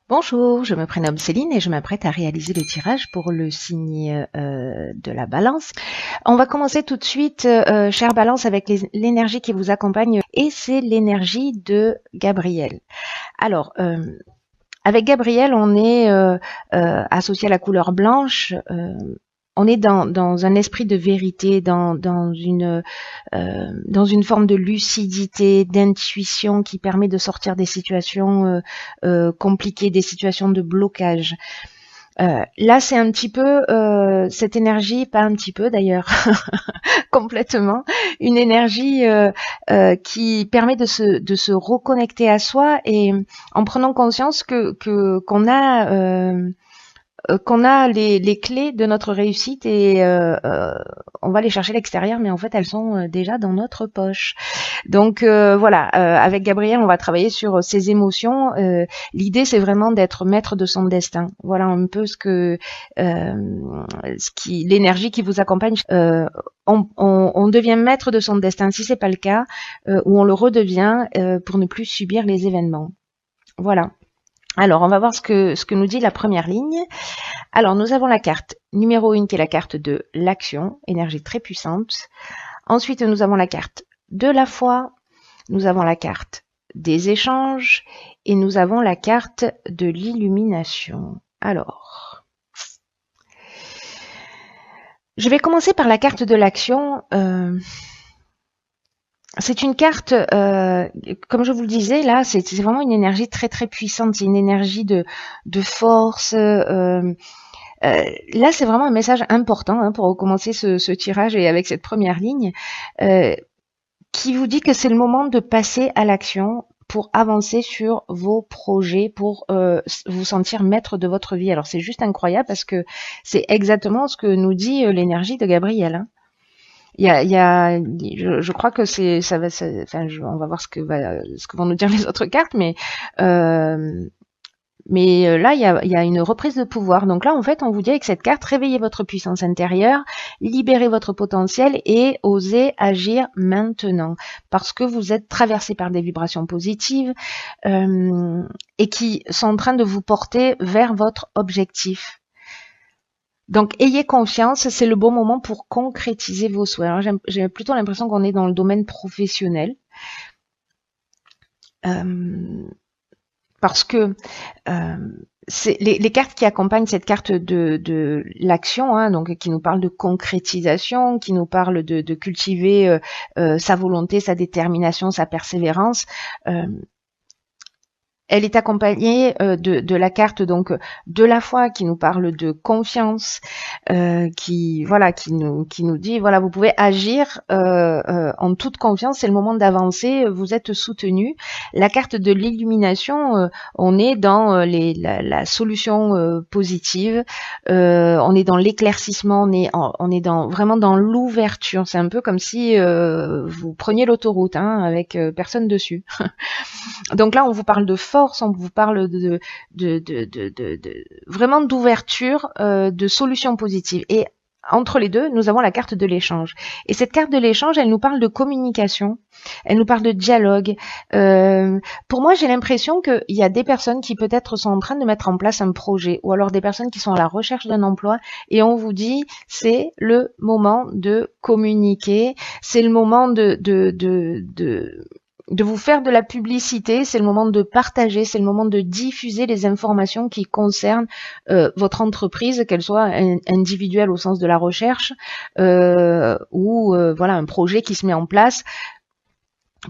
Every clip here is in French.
Bonjour, je me prénomme Céline et je m'apprête à réaliser le tirage pour le signe de la balance. On va commencer tout de suite, chère balance, avec l'énergie qui vous accompagne et c'est l'énergie de Gabriel. Alors, avec Gabriel, on est associé à la couleur blanche. On est dans un esprit de vérité, dans une forme de lucidité, d'intuition qui permet de sortir des situations compliquées, des situations de blocage. Là, c'est un petit peu cette énergie, pas un petit peu d'ailleurs, complètement, une énergie qui permet de se reconnecter à soi et en prenant conscience qu'on a les clés de notre réussite et on va les chercher à l'extérieur, mais en fait elles sont déjà dans notre poche. Donc voilà, avec Gabriel, on va travailler sur ses émotions. L'idée, c'est vraiment d'être maître de son destin. Voilà un peu l'énergie qui vous accompagne. On devient maître de son destin si c'est pas le cas, ou on le redevient pour ne plus subir les événements. Voilà. Alors, on va voir ce que nous dit la première ligne. Alors, nous avons la carte numéro 1 qui est la carte de l'action, énergie très puissante. Ensuite, nous avons la carte de la foi, nous avons la carte des échanges et nous avons la carte de l'illumination. Alors, je vais commencer par la carte de l'action. C'est une carte, comme je vous le disais, là, c'est vraiment une énergie très très puissante. C'est une énergie de force. Là, c'est vraiment un message important pour recommencer ce tirage et avec cette première ligne qui vous dit que c'est le moment de passer à l'action pour avancer sur vos projets, pour vous sentir maître de votre vie. Alors, c'est juste incroyable parce que c'est exactement ce que nous dit l'énergie de Gabriel. Hein. Je crois que on va voir ce que vont nous dire les autres cartes, mais là, il y a une reprise de pouvoir. Donc là, en fait, on vous dit avec cette carte, réveillez votre puissance intérieure, libérez votre potentiel et osez agir maintenant. Parce que vous êtes traversé par des vibrations positives et qui sont en train de vous porter vers votre objectif. Donc, ayez confiance, c'est le bon moment pour concrétiser vos souhaits. Alors, j'ai plutôt l'impression qu'on est dans le domaine professionnel. Parce que c'est les cartes qui accompagnent cette carte de l'action, hein, donc qui nous parle de concrétisation, qui nous parle de cultiver sa volonté, sa détermination, sa persévérance. Elle est accompagnée de la carte donc de la foi qui nous parle de confiance, qui nous dit voilà, vous pouvez agir en toute confiance, c'est le moment d'avancer, vous êtes soutenu. La carte de l'illumination, on est dans la solution positive, on est dans l'éclaircissement, on est vraiment dans l'ouverture. C'est un peu comme si vous preniez l'autoroute avec personne dessus. Donc là, on vous parle de force, on vous parle vraiment d'ouverture, de solutions positives. Et entre les deux, nous avons la carte de l'échange. Et cette carte de l'échange, elle nous parle de communication, elle nous parle de dialogue. Pour moi, j'ai l'impression qu'il y a des personnes qui peut-être sont en train de mettre en place un projet, ou alors des personnes qui sont à la recherche d'un emploi, et on vous dit, c'est le moment de communiquer, c'est le moment de vous faire de la publicité, c'est le moment de partager, c'est le moment de diffuser les informations qui concernent votre entreprise, qu'elle soit individuelle au sens de la recherche ou voilà un projet qui se met en place.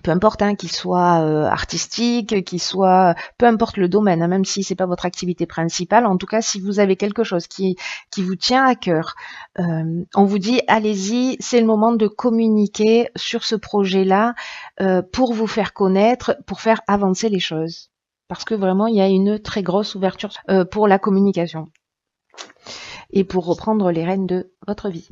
Peu importe, qu'il soit artistique, qu'il soit, peu importe le domaine, même si c'est pas votre activité principale. En tout cas, si vous avez quelque chose qui vous tient à cœur, on vous dit allez-y, c'est le moment de communiquer sur ce projet-là pour vous faire connaître, pour faire avancer les choses. Parce que vraiment, il y a une très grosse ouverture pour la communication et pour reprendre les rênes de votre vie.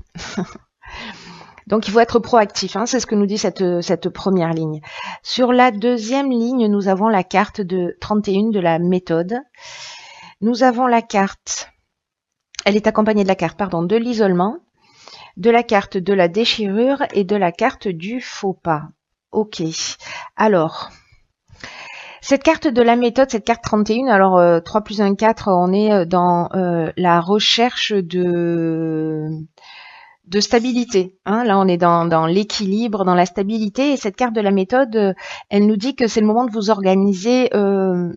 Donc, il faut être proactif, c'est ce que nous dit cette première ligne. Sur la deuxième ligne, nous avons la carte de 31 de la méthode. Nous avons la carte, elle est accompagnée de la carte, de l'isolement, de la carte de la déchirure et de la carte du faux pas. Ok, alors, Cette carte de la méthode, cette carte 31, alors 3 plus 1, 4, on est dans la recherche de stabilité. Hein. Là, on est dans l'équilibre, dans la stabilité. Et cette carte de la méthode, elle nous dit que c'est le moment de vous organiser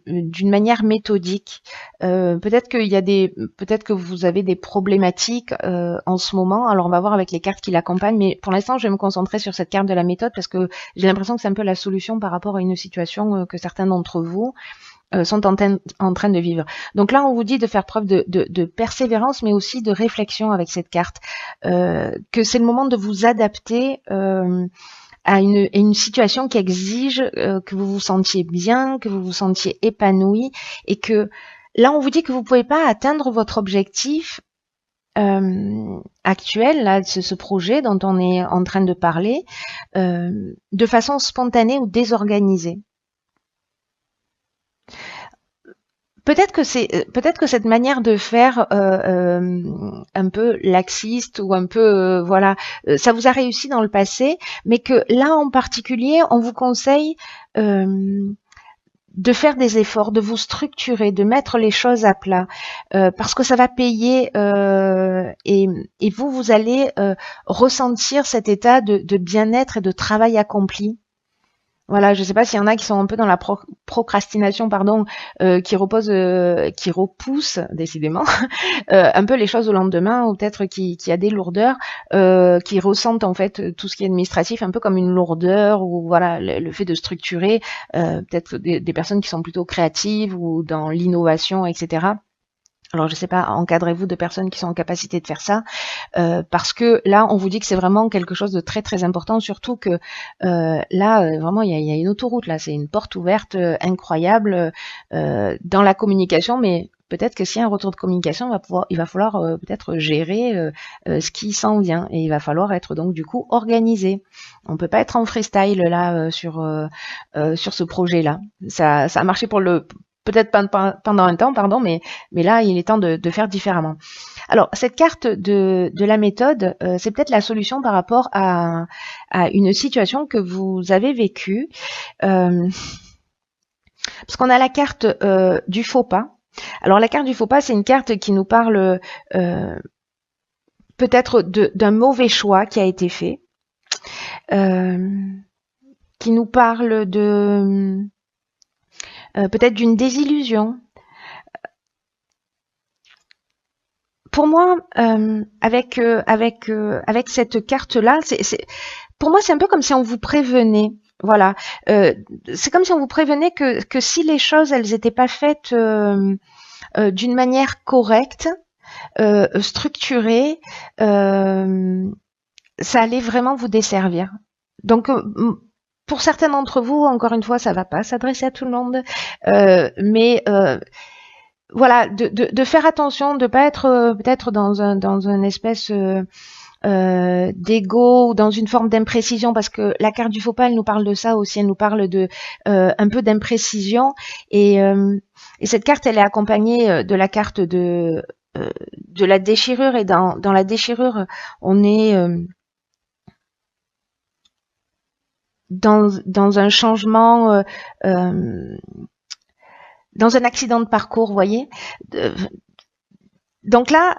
d'une manière méthodique. Peut-être peut-être que vous avez des problématiques en ce moment. Alors, on va voir avec les cartes qui l'accompagnent. Mais pour l'instant, je vais me concentrer sur cette carte de la méthode parce que j'ai l'impression que c'est un peu la solution par rapport à une situation que certains d'entre vous sont en train de vivre. Donc là, on vous dit de faire preuve de persévérance, mais aussi de réflexion avec cette carte, que c'est le moment de vous adapter à une situation qui exige que vous vous sentiez bien, que vous vous sentiez épanoui, et que là, on vous dit que vous pouvez pas atteindre votre objectif actuel, là, ce projet dont on est en train de parler, de façon spontanée ou désorganisée. Peut-être que cette manière de faire un peu laxiste ou un peu voilà, ça vous a réussi dans le passé, mais que là en particulier, on vous conseille de faire des efforts, de vous structurer, de mettre les choses à plat, parce que ça va payer et vous allez ressentir cet état de bien-être et de travail accompli. Voilà, je sais pas s'il y en a qui sont un peu dans la procrastination, pardon, qui repoussent décidément un peu les choses au lendemain, ou peut-être qui a des lourdeurs, qui ressentent en fait tout ce qui est administratif un peu comme une lourdeur, ou voilà le fait de structurer, peut-être des personnes qui sont plutôt créatives ou dans l'innovation, etc. Alors, je sais pas, encadrez-vous de personnes qui sont en capacité de faire ça, parce que là, on vous dit que c'est vraiment quelque chose de très très important, surtout que là, vraiment, il y a une autoroute, là, c'est une porte ouverte incroyable dans la communication, mais peut-être que s'il y a un retour de communication, il va falloir peut-être gérer ce qui s'en vient, et il va falloir être donc du coup organisé. On peut pas être en freestyle là sur ce projet-là. Ça a marché peut-être pendant un temps, pardon, mais là, il est temps de faire différemment. Alors, cette carte de la méthode, c'est peut-être la solution par rapport à une situation que vous avez vécue. Parce qu'on a la carte du faux pas. Alors, la carte du faux pas, c'est une carte qui nous parle peut-être d'un mauvais choix qui a été fait, qui nous parle de peut-être d'une désillusion. Pour moi, avec cette carte-là, pour moi, c'est un peu comme si on vous prévenait. Voilà, c'est comme si on vous prévenait que si les choses, elles n'étaient pas faites d'une manière correcte, structurée, ça allait vraiment vous desservir. Donc, pour certains d'entre vous, encore une fois, ça va pas s'adresser à tout le monde, mais voilà, de faire attention, de pas être peut-être dans un espèce d'ego ou dans une forme d'imprécision, parce que la carte du faux pas, elle nous parle de ça aussi, elle nous parle de un peu d'imprécision, et cette carte, elle est accompagnée de la carte de la déchirure, et dans la déchirure, on est dans un changement, dans un accident de parcours, vous voyez. Donc là,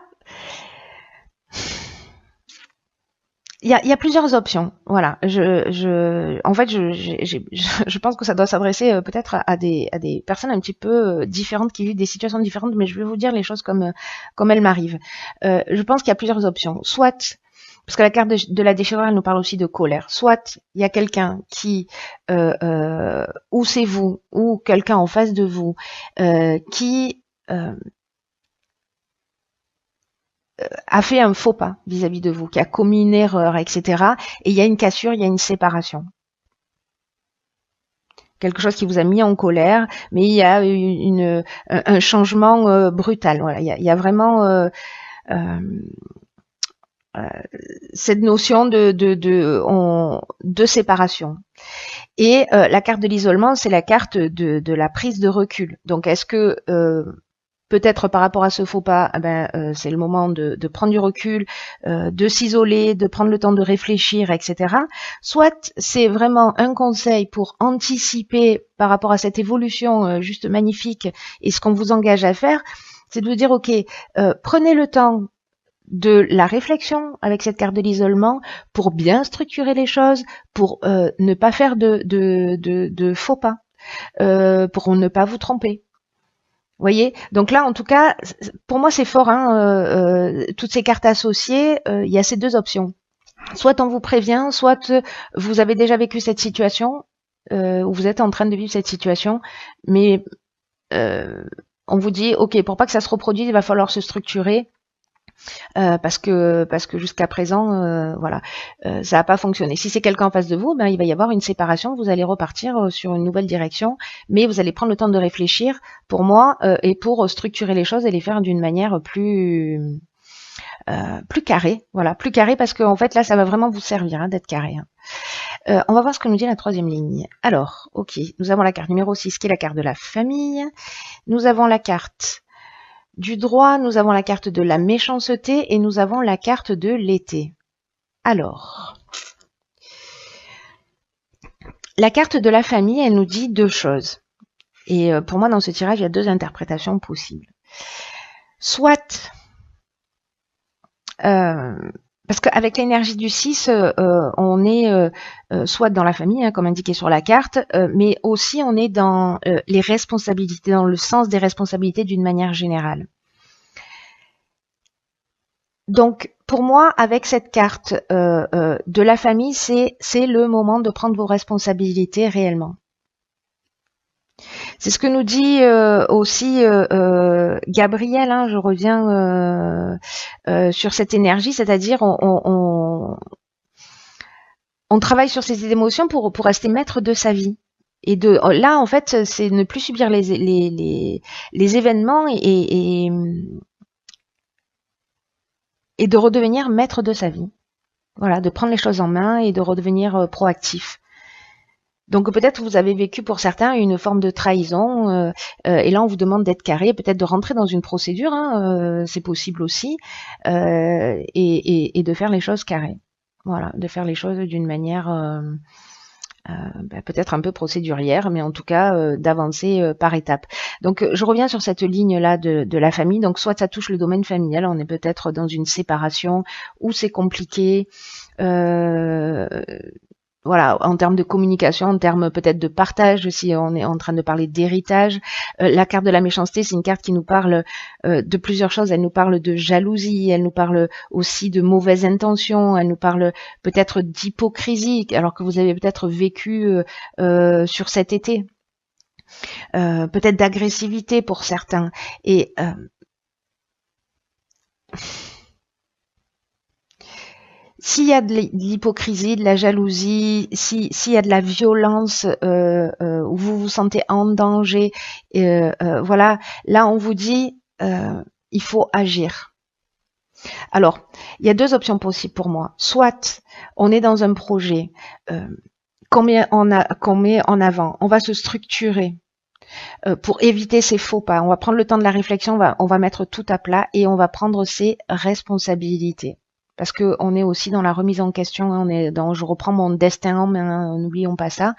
il y a plusieurs options. Voilà. En fait, je pense que ça doit s'adresser peut-être à des personnes un petit peu différentes, qui vivent des situations différentes, mais je vais vous dire les choses comme elles m'arrivent. Je pense qu'il y a plusieurs options. Soit, parce que la carte de la déchirure, elle nous parle aussi de colère. Soit il y a quelqu'un qui, ou c'est vous, ou quelqu'un en face de vous, qui a fait un faux pas vis-à-vis de vous, qui a commis une erreur, etc. Et il y a une cassure, il y a une séparation. Quelque chose qui vous a mis en colère, mais il y a un changement brutal. Voilà, il y a vraiment cette notion de séparation. Et la carte de l'isolement, c'est la carte de la prise de recul. Donc, est-ce que peut-être par rapport à ce faux pas, c'est le moment de prendre du recul, de s'isoler, de prendre le temps de réfléchir, etc. Soit c'est vraiment un conseil pour anticiper par rapport à cette évolution juste magnifique et ce qu'on vous engage à faire, c'est de vous dire, ok, prenez le temps de la réflexion avec cette carte de l'isolement pour bien structurer les choses, pour ne pas faire de faux pas, pour ne pas vous tromper. Vous voyez, donc là, en tout cas, pour moi, c'est fort. Toutes ces cartes associées, il y a ces deux options. Soit on vous prévient, soit vous avez déjà vécu cette situation, ou vous êtes en train de vivre cette situation, mais on vous dit, ok, pour pas que ça se reproduise, il va falloir se structurer. Parce que jusqu'à présent, ça n'a pas fonctionné. Si c'est quelqu'un en face de vous, il va y avoir une séparation, vous allez repartir sur une nouvelle direction, mais vous allez prendre le temps de réfléchir, pour moi, et pour structurer les choses et les faire d'une manière plus carrée. Voilà, plus carrée, parce qu'en fait, là, ça va vraiment vous servir d'être carré. On va voir ce que nous dit la troisième ligne. Alors, ok, nous avons la carte numéro 6, qui est la carte de la famille. Nous avons la carte du droit, nous avons la carte de la méchanceté et nous avons la carte de l'été. Alors, la carte de la famille, elle nous dit deux choses. Et pour moi, dans ce tirage, il y a deux interprétations possibles. Soit, parce qu'avec l'énergie du 6, on est soit dans la famille, comme indiqué sur la carte, mais aussi on est dans les responsabilités, dans le sens des responsabilités d'une manière générale. Donc, pour moi, avec cette carte de la famille, c'est le moment de prendre vos responsabilités réellement. C'est ce que nous dit aussi Gabriel, je reviens sur cette énergie, c'est-à-dire on travaille sur ces émotions pour rester maître de sa vie. Et là, en fait, c'est ne plus subir les événements et de redevenir maître de sa vie. Voilà, de prendre les choses en main et de redevenir proactif. Donc peut-être vous avez vécu pour certains une forme de trahison, et là on vous demande d'être carré, peut-être de rentrer dans une procédure, c'est possible aussi, et de faire les choses carrées. Voilà, de faire les choses d'une manière peut-être un peu procédurière, mais en tout cas d'avancer par étapes. Donc je reviens sur cette ligne-là de la famille. Donc soit ça touche le domaine familial, on est peut-être dans une séparation où c'est compliqué, voilà, en termes de communication, en termes peut-être de partage, si on est en train de parler d'héritage. La carte de la méchanceté, c'est une carte qui nous parle de plusieurs choses. Elle nous parle de jalousie, elle nous parle aussi de mauvaises intentions, elle nous parle peut-être d'hypocrisie, alors que vous avez peut-être vécu sur cet été. Peut-être d'agressivité pour certains. Et s'il y a de l'hypocrisie, de la jalousie, s'il y a de la violence, où vous vous sentez en danger, voilà, là on vous dit, il faut agir. Alors, il y a deux options possibles pour moi. Soit on est dans un projet qu'on met en avant, on va se structurer pour éviter ces faux pas. On va prendre le temps de la réflexion, on va mettre tout à plat et on va prendre ses responsabilités. Parce que on est aussi dans la remise en question, on est dans je reprends mon destin en main, n'oublions pas ça.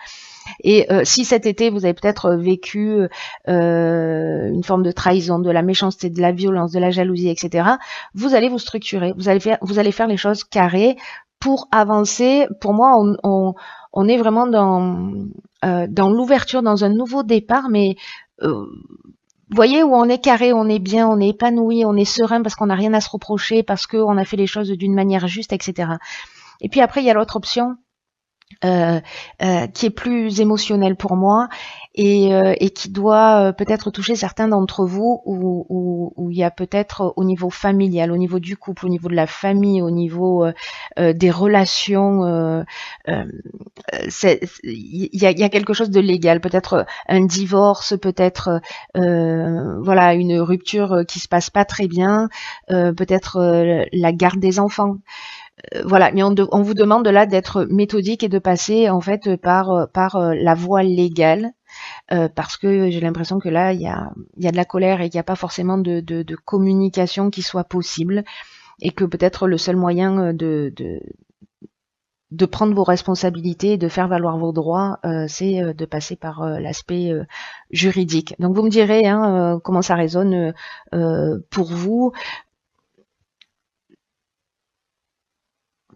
Et si cet été vous avez peut-être vécu une forme de trahison, de la méchanceté, de la violence, de la jalousie, etc., vous allez vous structurer, vous allez faire les choses carrées pour avancer. Pour moi, on est vraiment dans l'ouverture, dans un nouveau départ, mais vous voyez, où on est carré, on est bien, on est épanoui, on est serein parce qu'on n'a rien à se reprocher, parce qu'on a fait les choses d'une manière juste, etc. Et puis après, il y a l'autre option qui est plus émotionnelle pour moi et qui doit peut-être toucher certains d'entre vous où il y a peut-être au niveau familial, au niveau du couple, au niveau de la famille, au niveau des relations, il y a quelque chose de légal, peut-être un divorce, peut-être voilà, une rupture qui se passe pas très bien, peut-être la garde des enfants. Voilà, mais on vous demande là d'être méthodique et de passer en fait par la voie légale parce que j'ai l'impression que là, il y a de la colère et qu'il n'y a pas forcément de communication qui soit possible, et que peut-être le seul moyen de prendre vos responsabilités et de faire valoir vos droits, c'est de passer par l'aspect juridique. Donc vous me direz hein, comment ça résonne pour vous.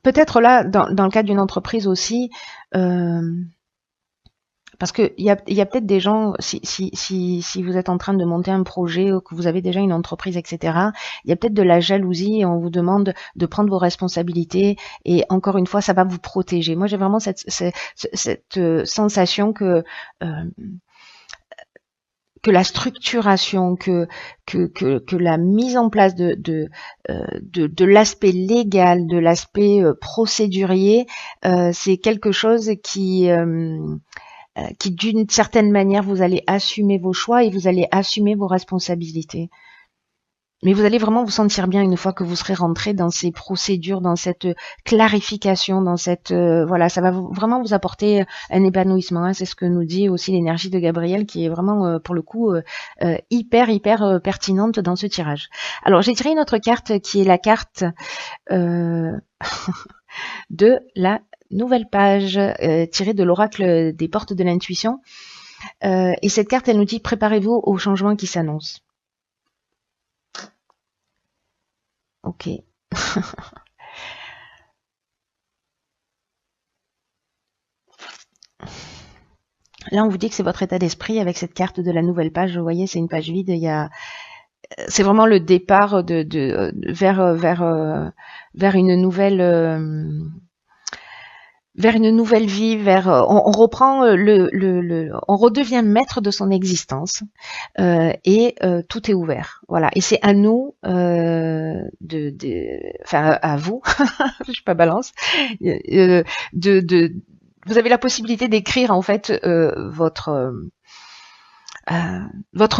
Peut-être là, dans le cadre d'une entreprise aussi, parce que il y a peut-être des gens, si vous êtes en train de monter un projet ou que vous avez déjà une entreprise, etc., il y a peut-être de la jalousie et on vous demande de prendre vos responsabilités, et encore une fois, ça va vous protéger. Moi, j'ai vraiment cette sensation que la structuration, que la mise en place de l'aspect légal, de l'aspect procédurier, c'est quelque chose qui d'une certaine manière, vous allez assumer vos choix et vous allez assumer vos responsabilités. Mais vous allez vraiment vous sentir bien une fois que vous serez rentré dans ces procédures, dans cette clarification, dans cette voilà, ça va vraiment vous apporter un épanouissement. Hein. C'est ce que nous dit aussi l'énergie de Gabriel, qui est vraiment pour le coup hyper pertinente dans ce tirage. Alors j'ai tiré une autre carte qui est la carte de la nouvelle page tirée de l'oracle des portes de l'intuition. Et cette carte, elle nous dit: préparez-vous au changement qui s'annonce. Ok. Là, on vous dit que c'est votre état d'esprit avec cette carte de la nouvelle page. Vous voyez, c'est une page vide. C'est vraiment le départ vers une nouvelle vie, on reprend on redevient maître de son existence et tout est ouvert. Voilà. Et c'est à nous enfin à vous, je suis pas balance, vous avez la possibilité d'écrire en fait votre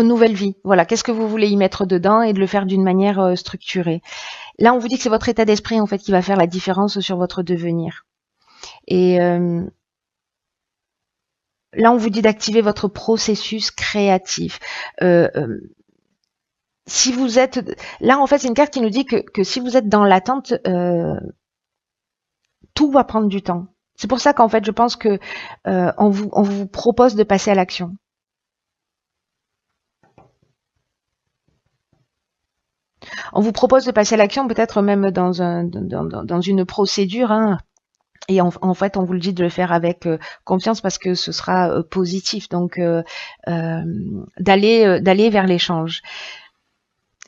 nouvelle vie. Voilà, qu'est-ce que vous voulez y mettre dedans et de le faire d'une manière structurée. Là, on vous dit que c'est votre état d'esprit en fait qui va faire la différence sur votre devenir. Et là, on vous dit d'activer votre processus créatif. Si vous êtes là, en fait, c'est une carte qui nous dit que si vous êtes dans l'attente, tout va prendre du temps. C'est pour ça qu'en fait, je pense que on vous propose de passer à l'action. On vous propose de passer à l'action, peut-être même dans une procédure. Hein. Et en fait, on vous le dit de le faire avec confiance parce que ce sera positif. Donc, d'aller vers l'échange.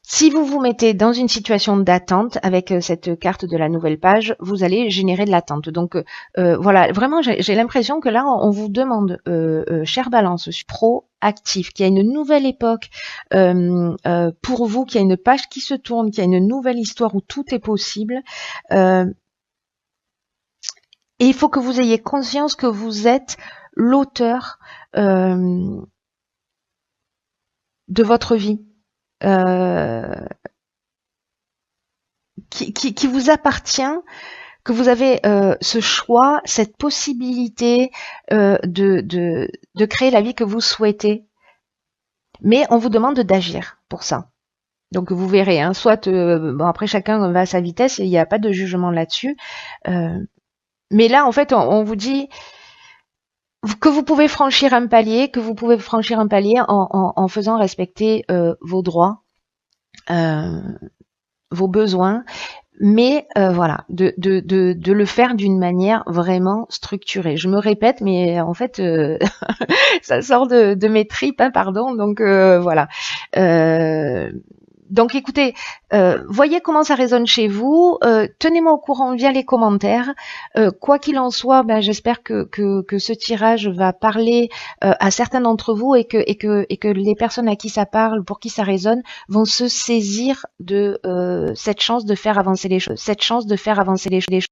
Si vous vous mettez dans une situation d'attente avec cette carte de la nouvelle page, vous allez générer de l'attente. Donc voilà, vraiment, j'ai l'impression que là, on vous demande, chère Balance, proactif, qu'il y a une nouvelle époque pour vous, qu'il y a une page qui se tourne, qu'il y a une nouvelle histoire où tout est possible. Et il faut que vous ayez conscience que vous êtes l'auteur de votre vie. Qui vous appartient, que vous avez ce choix, cette possibilité de créer la vie que vous souhaitez. Mais on vous demande d'agir pour ça. Donc vous verrez, hein, soit bon, après chacun va à sa vitesse et il n'y a pas de jugement là-dessus. Mais là, en fait, on vous dit que vous pouvez franchir un palier, en faisant respecter vos droits, vos besoins, mais voilà, de le faire d'une manière vraiment structurée. Je me répète, mais en fait, ça sort de mes tripes, hein, pardon. Donc voilà. Donc écoutez, voyez comment ça résonne chez vous, tenez-moi au courant via les commentaires. Quoi qu'il en soit, ben, j'espère que ce tirage va parler à certains d'entre vous et que les personnes à qui ça parle, pour qui ça résonne, vont se saisir de cette chance de faire avancer les choses,